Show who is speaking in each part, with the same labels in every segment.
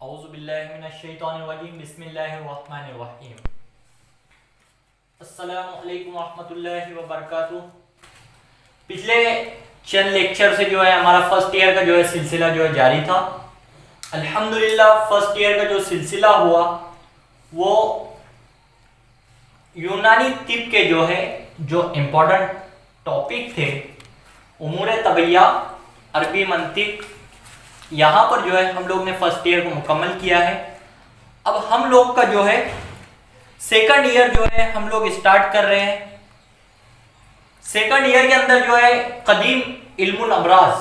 Speaker 1: اعوذ باللہ من الشیطان الرجیم بسم اللہ الرحمن الرحیم السلام علیکم ورحمۃ اللہ وبرکاتہ۔ پچھلے چند لیکچر سے جو ہے ہمارا فرسٹ ایئر کا جو ہے سلسلہ جو ہے جاری تھا۔ الحمدللہ فرسٹ ایئر کا جو سلسلہ ہوا وہ یونانی طب کے جو ہے جو امپورٹنٹ ٹاپک تھے، امور طبیعہ، عربی منطق، یہاں پر جو ہے ہم لوگ نے فرسٹ ایئر کو مکمل کیا ہے۔ اب ہم لوگ کا جو ہے سیکنڈ ایئر جو ہے ہم لوگ اسٹارٹ کر رہے ہیں۔ سیکنڈ ایئر کے اندر جو ہے قدیم علم الامراض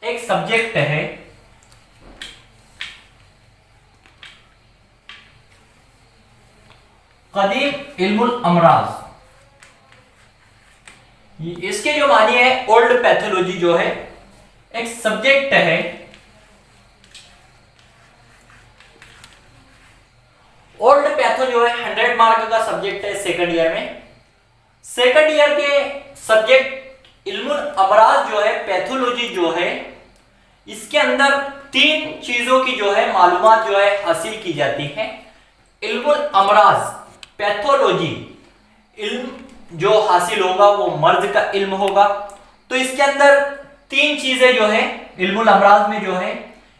Speaker 1: ایک سبجیکٹ ہے۔ قدیم علم الامراض، اس کے جو معنی ہے اولڈ پیتھولوجی جو ہے ایک سبجیکٹ ہے۔ اولڈ پیتھو جو ہے 100 مارک کا سبجیکٹ ہے سیکنڈ ایئر میں۔ سیکنڈ ایئر کے سبجیکٹ علم الامراض جو ہے پیتھولوجی جو ہے اس کے اندر 3 چیزوں کی جو ہے معلومات جو ہے حاصل کی جاتی ہے۔ علم الامراض پیتھولوجی علم جو حاصل ہوگا وہ مرض کا علم ہوگا۔ تو اس کے اندر 3 چیزیں جو ہے علم الامراض میں جو ہے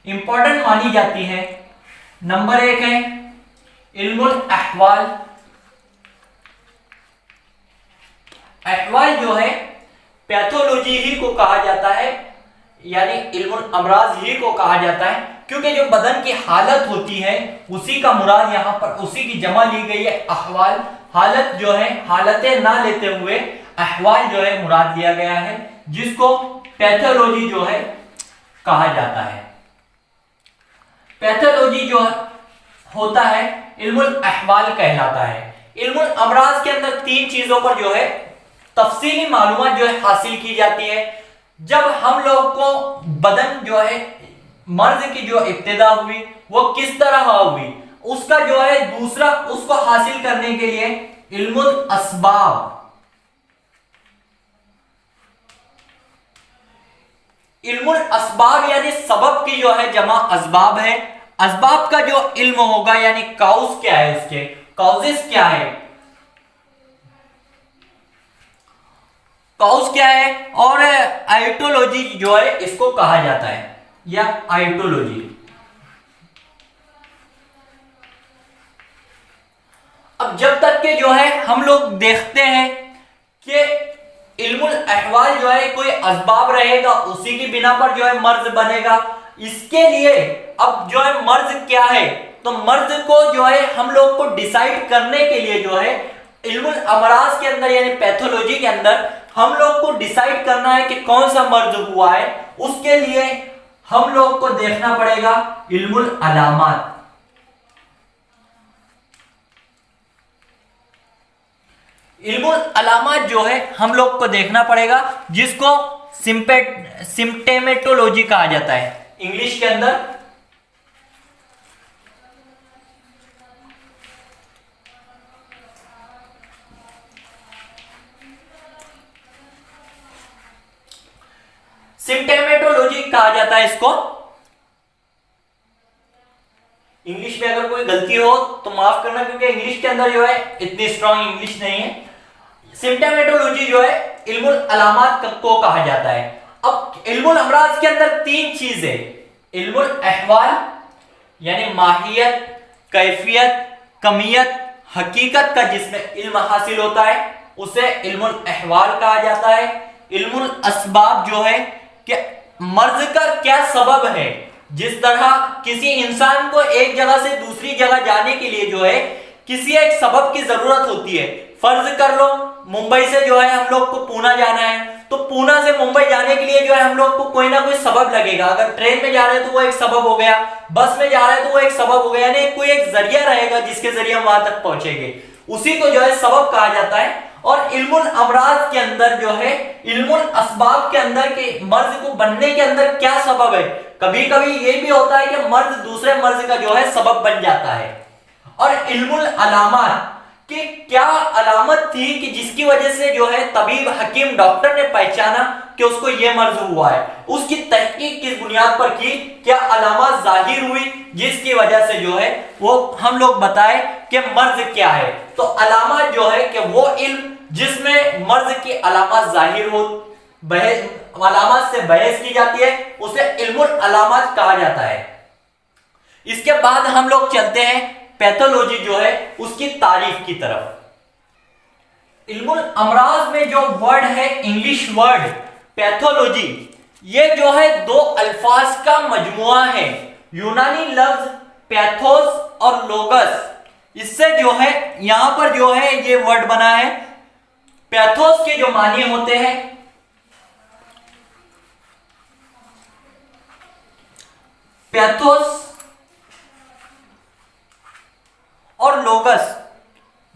Speaker 1: امپورٹنٹ مانی جاتی ہے۔ نمبر 1 ہے علم الاحوال۔ احوال جو ہے پیتھولوجی ہی کو کہا جاتا ہے، یعنی علم الامراض ہی کو کہا جاتا ہے، کیونکہ جو بدن کی حالت ہوتی ہے اسی کا مراد یہاں پر اسی کی جمع لی گئی ہے احوال۔ حالت جو ہے حالتیں نہ لیتے ہوئے احوال جو ہے مراد لیا گیا ہے، جس کو پیتھولوجی جو ہے کہا جاتا ہے۔ پیتھولوجی جو ہوتا ہے علم الاحوال کہلاتا ہے۔ علم الامراض کے اندر 3 چیزوں پر جو ہے تفصیلی معلومات جو ہے حاصل کی جاتی ہے۔ جب ہم لوگ کو بدن جو ہے مرض کی جو ابتدا ہوئی وہ کس طرح ہوئی، اس کا جو ہے دوسرا اس کو حاصل کرنے کے لیے علم الاسباب، علم الاسباب یعنی سبب کی جو ہے جمع اسباب ہے۔ اسباب کا جو علم ہوگا یعنی کاؤز کیا ہے، اس کے کاؤزز کیا ہے، کاؤز کیا ہے، اور ایٹولوجی جو ہے اس کو کہا جاتا ہے، یا ایٹولوجی۔ اب جب تک کہ جو ہے ہم لوگ دیکھتے ہیں کہ علم الاحوال جو ہے کوئی اسباب رہے گا اسی کی بنا پر جو ہے مرض بنے گا، اس کے لیے اب جو ہے مرض کیا ہے، تو مرض کو جو ہے ہم لوگ کو ڈیسائیڈ کرنے کے لیے جو ہے علم الامراض کے اندر یعنی پیتھولوجی کے اندر ہم لوگ کو ڈیسائیڈ کرنا ہے کہ کون سا مرض ہوا ہے، اس کے لیے ہم لوگ کو دیکھنا پڑے گا علم العلامات۔ علم العلامات جو ہے ہم لوگ کو دیکھنا پڑے گا، جس کو سمپٹیمیٹولوجی کہا جاتا ہے انگلش کے اندر۔ سمپٹیمیٹولوجی کہا جاتا ہے اس کو۔ انگلش میں اگر کوئی غلطی ہو تو معاف کرنا، کیونکہ انگلش کے اندر جو ہے اتنی اسٹرانگ انگلش نہیں ہے۔ سمپٹیمیٹولوجی جو ہے علم العلامات کو کہا جاتا ہے۔ اب علم الامراض کے اندر 3 چیزیں، علم الاحوال یعنی ماہیت، کیفیت، کمیت، حقیقت کا جس میں علم حاصل ہوتا ہے اسے علم الاحوال کہا جاتا ہے۔ علم الاسباب جو ہے کہ مرض کا کیا سبب ہے، جس طرح کسی انسان کو ایک جگہ سے دوسری جگہ جانے کے لیے جو ہے کسی ایک سبب کی ضرورت ہوتی ہے۔ فرض کر لو ممبئی سے جو ہے ہم لوگ کو پونا جانا ہے، تو پونا سے ممبئی جانے کے لیے جو ہے ہم لوگ کو کوئی نہ کوئی سبب لگے گا۔ اگر ٹرین میں جا رہے ہیں تو وہ ایک سبب ہو گیا، بس میں جا رہے ہیں تو وہ ایک سبب ہو گیا، یعنی کوئی ایک ذریعہ رہے گا جس کے ذریعے ہم وہاں تک پہنچیں گے، اسی کو جو ہے سبب کہا جاتا ہے۔ اور علم الامراض کے اندر جو ہے علم الاسباب کے اندر کہ مرض کو بننے کے اندر کیا سبب ہے، کبھی کبھی یہ بھی ہوتا ہے کہ مرض دوسرے مرض کا جو ہے سبب بن جاتا ہے۔ اور علم العلامات کہ کیا علامت تھی کہ جس کی وجہ سے جو ہے طبیب حکیم ڈاکٹر نے پہچانا کہ اس کو یہ مرض ہوا ہے، اس کی تحقیق کس بنیاد پر کی، کیا علامات ظاہر ہوئی جس کی وجہ سے جو ہے وہ ہم لوگ بتائے کہ مرض کیا ہے۔ تو علامات جو ہے کہ وہ علم جس میں مرض کی علامات ظاہر ہو، علامات سے بحث کی جاتی ہے، اسے علم العلامات کہا جاتا ہے۔ اس کے بعد ہم لوگ چلتے ہیں پیتھولوجی جو ہے اس کی تعریف کی طرف۔ علم الامراض میں جو ورڈ ہے، انگلش ورڈ پیتھولوجی، یہ جو ہے دو الفاظ کا مجموعہ ہے، یونانی لفظ پیتھوس اور لوگس، اس سے جو ہے یہاں پر جو ہے یہ ورڈ بنا ہے۔ پیتھوس کے جو معنی ہوتے ہیں پیتھوس اور لوگس،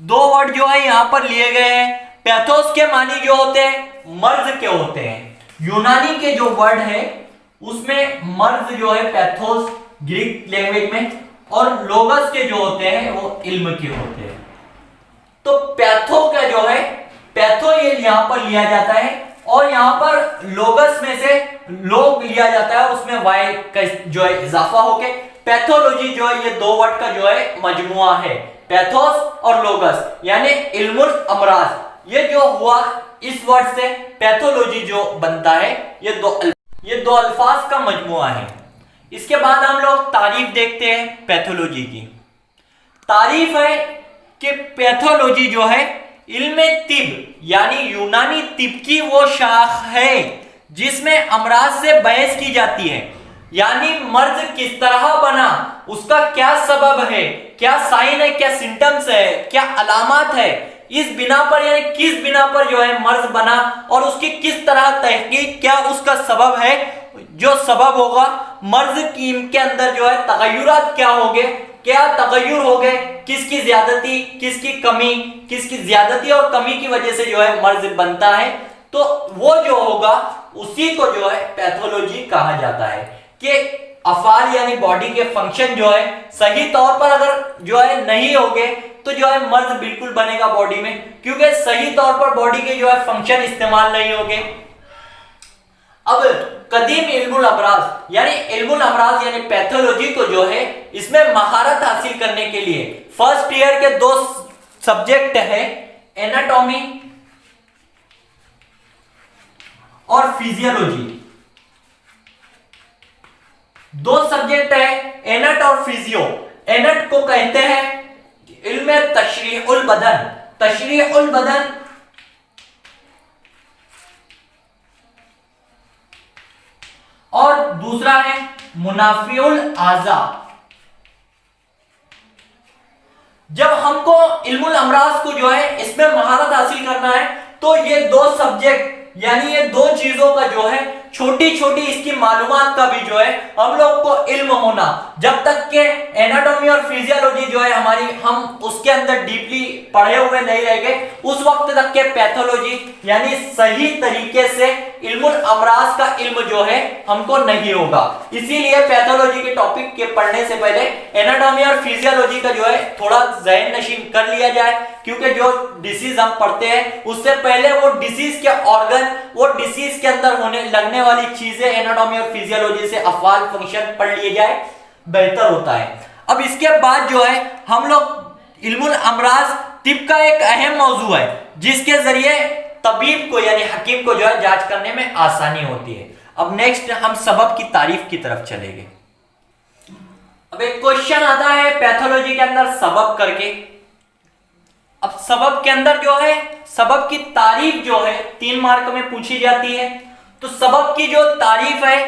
Speaker 1: دو ورڈ جو ہے یہاں پر لیے گئے ہیں۔ پیتھوس کے معنی جو ہوتے ہیں مرض کے ہوتے ہیں، یونانی کے جو ورڈ ہے اس میں مرض جو ہے پیتھوس گریک لینگویج میں، اور لوگس کے جو ہوتے ہیں وہ علم کے ہوتے ہیں۔ تو پیتھو کا جو ہے پیتھو یہ یہاں پر لیا جاتا ہے، اور یہاں پر لوگس میں سے لوگ لیا جاتا ہے، اس میں وائی کا جو ہے اضافہ ہو کے پیتھولوجی جو ہے یہ دو ورڈ کا جو ہے مجموعہ ہے، پیتھوس اور لوگس یعنی علم الامراض۔ یہ جو ہوا اس ورڈ سے پیتھولوجی جو بنتا ہے یہ دو الفاظ کا مجموعہ ہے۔ اس کے بعد ہم لوگ تعریف دیکھتے ہیں پیتھولوجی کی۔ تعریف ہے کہ پیتھولوجی جو ہے علم طب یعنی یونانی طب کی وہ شاخ ہے جس میں امراض سے بحث کی جاتی ہے، یعنی مرض کس طرح بنا، اس کا کیا سبب ہے، کیا سائن ہے، کیا سمٹمز ہے، کیا علامات ہے، اس بنا پر یعنی کس بنا پر جو ہے مرض بنا، اور اس کی کس طرح تحقیق، کیا اس کا سبب ہے، جو سبب ہوگا مرض کے اندر جو ہے تغیرات کیا ہوگے، کیا تغیر ہو گئے، کس کی زیادتی، کس کی کمی، کس کی زیادتی اور کمی کی وجہ سے جو ہے مرض بنتا ہے، تو وہ جو ہوگا اسی کو جو ہے پیتھولوجی کہا جاتا ہے۔ کہ افعال یعنی باڈی کے فنکشن جو ہے صحیح طور پر اگر جو ہے نہیں ہوگے تو جو ہے مرض بالکل بنے گا باڈی میں، کیونکہ صحیح طور پر باڈی کے جو ہے فنکشن استعمال نہیں ہوگے۔ اب قدیم علم الامراض یعنی پیتھولوجی کو جو ہے اس میں مہارت حاصل کرنے کے لیے فرسٹ ایئر کے دو سبجیکٹ ہے، ایناٹومی اور فیزیولوجی، دو سبجیکٹ ہے اینٹ اور فیزیو۔ اینٹ کو کہتے ہیں علم تشریح البدن، اور دوسرا ہے منافع الاعضاء۔ جب ہم کو علم الامراض کو جو ہے اس میں مہارت حاصل کرنا ہے تو یہ دو سبجیکٹ یعنی یہ دو چیزوں کا جو ہے چھوٹی چھوٹی اس کی معلومات کا بھی جو ہے ہم لوگ کو علم ہونا، جب تک کہ ایناٹومی اور فیزیولوجی جو ہے ہم اس کے اندر ڈیپلی پڑھے ہوئے نہیں رہ گئے، اس وقت تک کہ پیتھولوجی یعنی صحیح طریقے سے علم الامراض کا علم جو ہے ہم کو نہیں ہوگا۔ اسی لیے پیتھولوجی کے ٹاپک کے پڑھنے سے پہلے ایناٹومی اور فیزیولوجی کا جو ہے تھوڑا ذہن نشین کر لیا جائے، کیونکہ جو ڈیزیز ہم پڑھتے ہیں اس سے پہلے وہ ڈیزیز کے آرگن، وہ ڈیزیز کے اندر لگنے والی چیزیں ایناٹومی اور فیزیولوجی سے افعال فنکشن پڑھ لیے جائے بہتر ہوتا ہے۔ اب اس کے بعد جو ہے ہم لوگ علم الامراض طب کا ایک اہم موضوع ہے جس کے ذریعے طبیب کو یعنی حکیم کو جو ہے جانچ کرنے میں آسانی ہوتی ہے۔ اب نیکسٹ ہم سبب کی تعریف کی طرف چلیں گے۔ اب ایک کوشچن آتا ہے پیتھولوجی کے اندر سبب کر کے، اب سبب کے اندر جو ہے سبب کی تعریف جو ہے 3 مارک میں پوچھی جاتی ہے۔ تو سبب کی جو تعریف ہے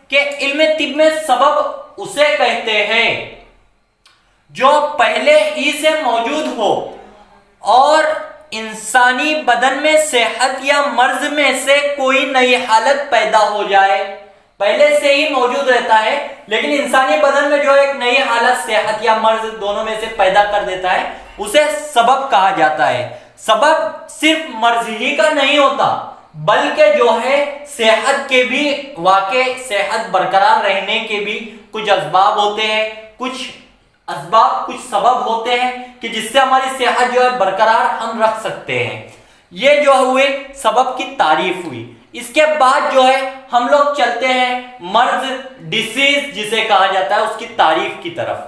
Speaker 1: کہ علم طب میں سبب اسے کہتے ہیں جو پہلے ہی سے موجود ہو اور انسانی بدن میں صحت یا مرض میں سے کوئی نئی حالت پیدا ہو جائے، پہلے سے ہی موجود رہتا ہے لیکن انسانی بدن میں جو ایک نئی حالت صحت یا مرض دونوں میں سے پیدا کر دیتا ہے، اسے سبب کہا جاتا ہے۔ سبب صرف مرض ہی کا نہیں ہوتا بلکہ جو ہے صحت کے بھی واقع صحت برقرار رہنے کے بھی کچھ اسباب ہوتے ہیں، کچھ سبب ہوتے ہیں کہ جس سے ہماری صحت جو ہے برقرار ہم رکھ سکتے ہیں۔ یہ جو ہوئے سبب کی تعریف ہوئی۔ اس کے بعد جو ہے ہم لوگ چلتے ہیں مرض ڈیزیز جسے کہا جاتا ہے اس کی تعریف کی طرف.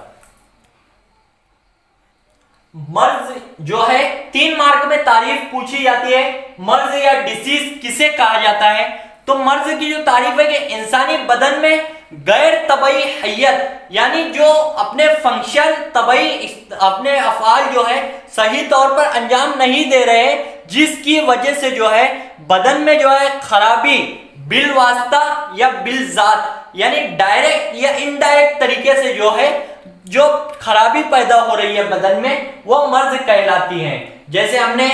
Speaker 1: مرض جو ہے 3 مارک میں تعریف پوچھی جاتی ہے. مرض یا ڈیزیز کسے کہا جاتا ہے؟ تو مرض کی جو تعریف ہے کہ انسانی بدن میں غیر طبعی حیت یعنی جو اپنے فنکشن طبعی اپنے افعال جو ہے صحیح طور پر انجام نہیں دے رہے جس کی وجہ سے جو ہے بدن میں جو ہے خرابی بالواسطہ یا بالذات یعنی ڈائریکٹ یا انڈائریکٹ طریقے سے جو ہے جو خرابی پیدا ہو رہی ہے بدن میں وہ مرض کہلاتی ہیں. جیسے ہم نے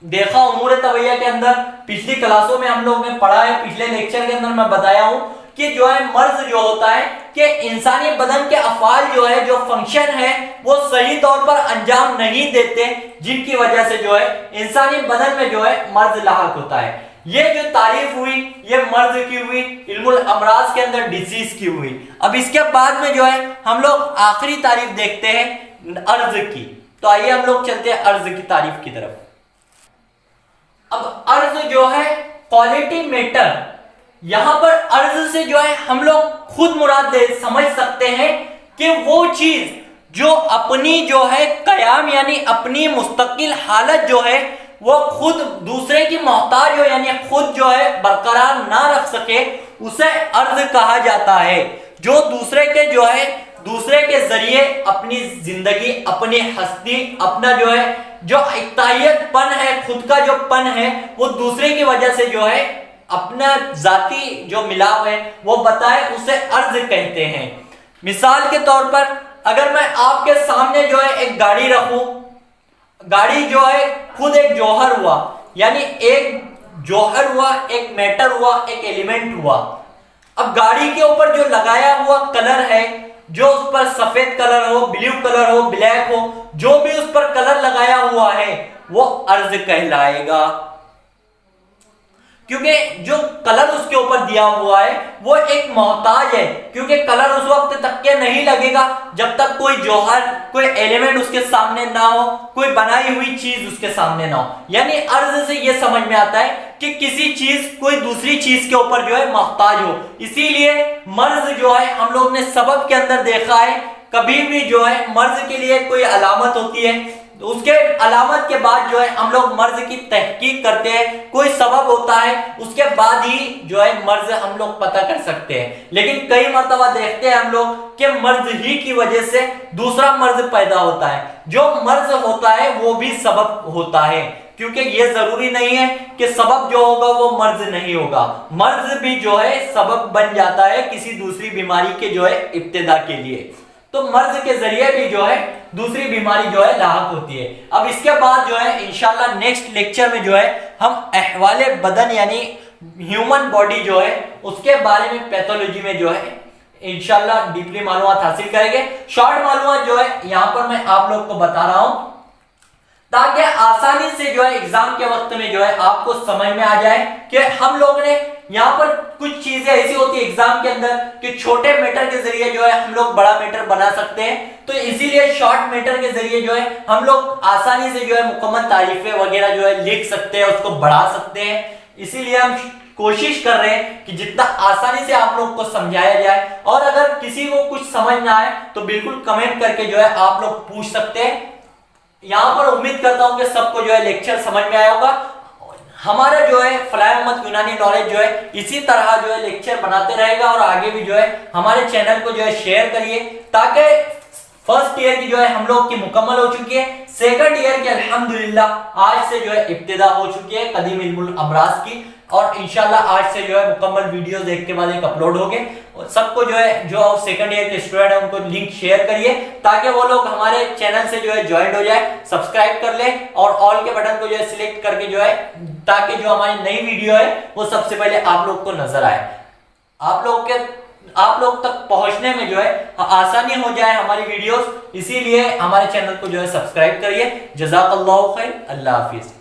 Speaker 1: دیکھا امور طبیعیہ کے اندر پچھلی کلاسوں میں ہم لوگ نے پڑھا ہے, پچھلے لیکچر کے اندر میں بتایا ہوں کہ جو ہے مرض جو ہوتا ہے کہ انسانی بدن کے افعال جو ہے جو فنکشن ہے وہ صحیح طور پر انجام نہیں دیتے جن کی وجہ سے جو ہے انسانی بدن میں جو ہے مرض لاحق ہوتا ہے. یہ جو تعریف ہوئی یہ مرض کی ہوئی, علم الامراض کے اندر ڈیزیز کی ہوئی. اب اس کے بعد میں جو ہے ہم لوگ آخری تعریف دیکھتے ہیں عرض کی. تو آئیے ہم لوگ چلتے ہیں عرض کی تعریف کی طرف. اب عرض جو ہے کوالٹی میٹر, یہاں پر عرض سے جو ہے ہم لوگ خود مراد سمجھ سکتے ہیں کہ وہ چیز جو اپنی جو ہے قیام یعنی اپنی مستقل حالت جو ہے وہ خود دوسرے کی محتاج ہو یعنی خود جو ہے برقرار نہ رکھ سکے اسے عرض کہا جاتا ہے. جو دوسرے کے جو ہے دوسرے کے ذریعے اپنی زندگی اپنی ہستی اپنا جو ہے جو اکتائیت پن ہے خود کا جو پن ہے وہ دوسرے کی وجہ سے جو ہے اپنا ذاتی جو ملاپ ہے وہ بتائے اسے عرض کہتے ہیں. مثال کے طور پر اگر میں آپ کے سامنے جو ہے ایک گاڑی رکھوں, گاڑی جو ہے خود ایک جوہر ہوا یعنی ایک جوہر ہوا, ایک میٹر ہوا, ایک ایلیمنٹ ہوا. اب گاڑی کے اوپر جو لگایا ہوا کلر ہے جو اس پر سفید کلر ہو, بلیو کلر ہو, بلیک ہو, جو بھی اس پر کلر لگایا ہوا ہے وہ عرض کہلائے گا کیونکہ جو کلر اس کے اوپر دیا ہوا ہے وہ ایک محتاج ہے کیونکہ کلر اس وقت تک کے نہیں لگے گا جب تک کوئی جوہر کوئی ایلیمنٹ اس کے سامنے نہ ہو, کوئی بنائی ہوئی چیز اس کے سامنے نہ ہو. یعنی عرض سے یہ سمجھ میں آتا ہے کہ کسی چیز کوئی دوسری چیز کے اوپر جو ہے محتاج ہو. اسی لیے مرض جو ہے ہم لوگ نے سبب کے اندر دیکھا ہے کبھی بھی جو ہے مرض کے لیے کوئی علامت ہوتی ہے اس کے علامت کے بعد جو ہے ہم لوگ مرض کی تحقیق کرتے ہیں, کوئی سبب ہوتا ہے اس کے بعد ہی جو ہے مرض ہم لوگ پتہ کر سکتے ہیں. لیکن کئی مرتبہ دیکھتے ہیں ہم لوگ کہ مرض ہی کی وجہ سے دوسرا مرض پیدا ہوتا ہے. جو مرض ہوتا ہے وہ بھی سبب ہوتا ہے کیونکہ یہ ضروری نہیں ہے کہ سبب جو ہوگا وہ مرض نہیں ہوگا. مرض بھی جو ہے سبب بن جاتا ہے کسی دوسری بیماری کے جو ہے ابتدا کے لیے. تو مرض کے ذریعے بھی جو ہے دوسری بیماری جو ہے لاحق ہوتی ہے. اب اس کے بعد جو ہے انشاءاللہ نیکسٹ لیکچر میں جو ہے ہم احوال بدن یعنی ہیومن باڈی جو ہے اس کے بارے میں پیتھولوجی میں جو ہے انشاءاللہ ڈیپلی معلومات حاصل کریں گے. شارٹ معلومات جو ہے یہاں پر میں آپ لوگ کو بتا رہا ہوں تاکہ آسانی سے جو ہے ایگزام کے وقت میں جو ہے آپ کو سمجھ میں آ جائے کہ ہم لوگ نے یہاں پر کچھ چیزیں ایسی ہوتی ہیں ایگزام کے اندر کہ چھوٹے میٹر کے ذریعے جو ہے ہم لوگ بڑا میٹر بنا سکتے ہیں. تو اسی لیے شارٹ میٹر کے ذریعے جو ہے ہم لوگ آسانی سے جو ہے مکمل تعریفیں وغیرہ جو ہے لکھ سکتے ہیں, اس کو بڑھا سکتے ہیں. اسی لیے ہم کوشش کر رہے ہیں کہ جتنا آسانی سے آپ لوگ کو سمجھایا جائے. اور اگر کسی کو کچھ سمجھ نہ آئے تو بالکل کمنٹ کر کے جو ہے آپ لوگ پوچھ سکتے ہیں. یہاں پر امید کرتا ہوں کہ سب کو جو ہے لیکچر سمجھ میں آیا ہوگا. ہمارا جو ہے فلاح احمد یونانی نالج جو ہے اسی طرح جو ہے لیکچر بناتے رہے گا اور آگے بھی جو ہے ہمارے چینل کو جو ہے شیئر کریے تاکہ فرسٹ ایئر کی جو ہے ہم لوگ کی مکمل ہو چکی ہے, سیکنڈ ایئر کی الحمدللہ آج سے جو ہے ابتدا ہو چکی ہے قدیم علم الامراض کی. اور انشاءاللہ آج سے جو ہے مکمل ویڈیوز ایک کے بعد ایک اپلوڈ ہوگے. سب کو جو ہے جو سیکنڈ ایئر کے اسٹوڈنٹ ہیں ان کو لنک شیئر کریے تاکہ وہ لوگ ہمارے چینل سے جو ہے جوائنڈ ہو جائے, سبسکرائب کر لیں اور آل کے بٹن کو جو ہے سلیکٹ کر کے جو ہے تاکہ جو ہماری نئی ویڈیو ہے وہ سب سے پہلے آپ لوگ کو نظر آئے, آپ لوگ تک پہنچنے میں جو ہے آسانی ہو جائے ہماری ویڈیوز. اسی لیے ہمارے چینل کو جو ہے سبسکرائب کریے. جزاک اللہ خیر. اللہ حافظ.